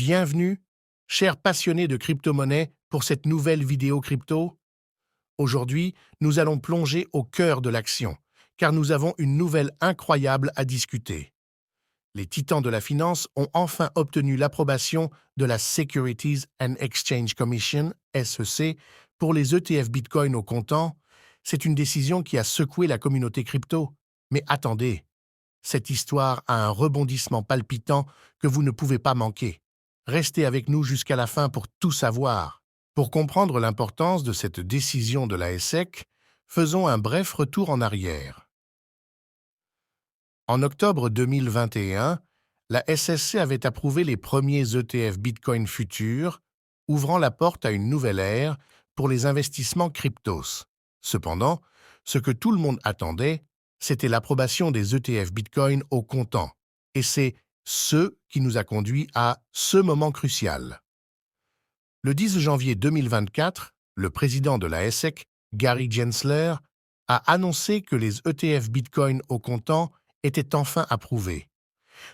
Bienvenue, chers passionnés de crypto-monnaies, pour cette nouvelle vidéo crypto. Aujourd'hui, nous allons plonger au cœur de l'action, car nous avons une nouvelle incroyable à discuter. Les titans de la finance ont enfin obtenu l'approbation de la Securities and Exchange Commission, SEC, pour les ETF Bitcoin au comptant. C'est une décision qui a secoué la communauté crypto. Mais attendez, cette histoire a un rebondissement palpitant que vous ne pouvez pas manquer. Restez avec nous jusqu'à la fin pour tout savoir. Pour comprendre l'importance de cette décision de la SEC, faisons un bref retour en arrière. En octobre 2021, la SEC avait approuvé les premiers ETF Bitcoin futurs, ouvrant la porte à une nouvelle ère pour les investissements cryptos. Cependant, ce que tout le monde attendait, c'était l'approbation des ETF Bitcoin au comptant. Et c'est ce qui nous a conduit à ce moment crucial. Le 10 janvier 2024, le président de la SEC, Gary Gensler, a annoncé que les ETF Bitcoin au comptant étaient enfin approuvés.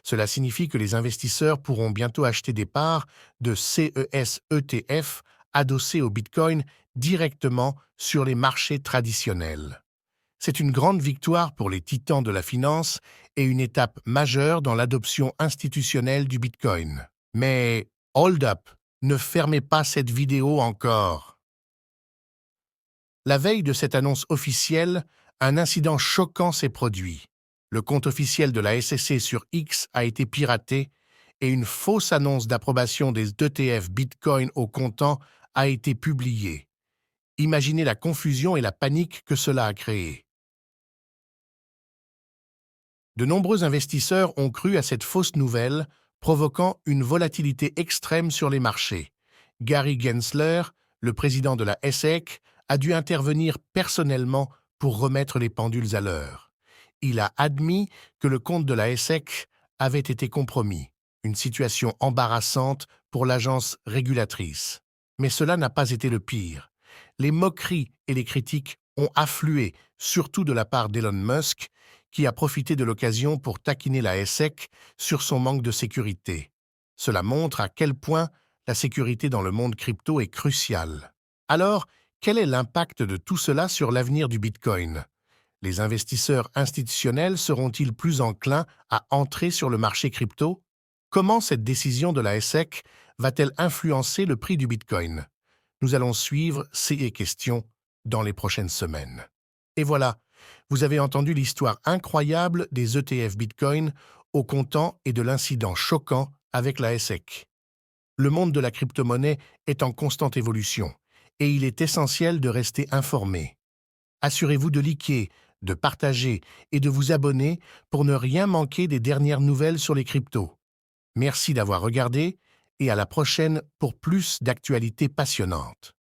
Cela signifie que les investisseurs pourront bientôt acheter des parts de CES ETF adossés au Bitcoin directement sur les marchés traditionnels. C'est une grande victoire pour les titans de la finance et une étape majeure dans l'adoption institutionnelle du Bitcoin. Mais, hold up, ne fermez pas cette vidéo encore. La veille de cette annonce officielle, un incident choquant s'est produit. Le compte officiel de la SEC sur X a été piraté et une fausse annonce d'approbation des ETF Bitcoin au comptant a été publiée. Imaginez la confusion et la panique que cela a créé. De nombreux investisseurs ont cru à cette fausse nouvelle, provoquant une volatilité extrême sur les marchés. Gary Gensler, le président de la SEC, a dû intervenir personnellement pour remettre les pendules à l'heure. Il a admis que le compte de la SEC avait été compromis, une situation embarrassante pour l'agence régulatrice. Mais cela n'a pas été le pire. Les moqueries et les critiques ont afflué, surtout de la part d'Elon Musk, qui a profité de l'occasion pour taquiner la SEC sur son manque de sécurité. Cela montre à quel point la sécurité dans le monde crypto est cruciale. Alors, quel est l'impact de tout cela sur l'avenir du Bitcoin? Les investisseurs institutionnels seront-ils plus enclins à entrer sur le marché crypto? Comment cette décision de la SEC va-t-elle influencer le prix du Bitcoin? Nous allons suivre ces questions dans les prochaines semaines. Et voilà, vous avez entendu l'histoire incroyable des ETF Bitcoin au comptant et de l'incident choquant avec la SEC. Le monde de la crypto-monnaie est en constante évolution et il est essentiel de rester informé. Assurez-vous de liker, de partager et de vous abonner pour ne rien manquer des dernières nouvelles sur les cryptos. Merci d'avoir regardé et à la prochaine pour plus d'actualités passionnantes.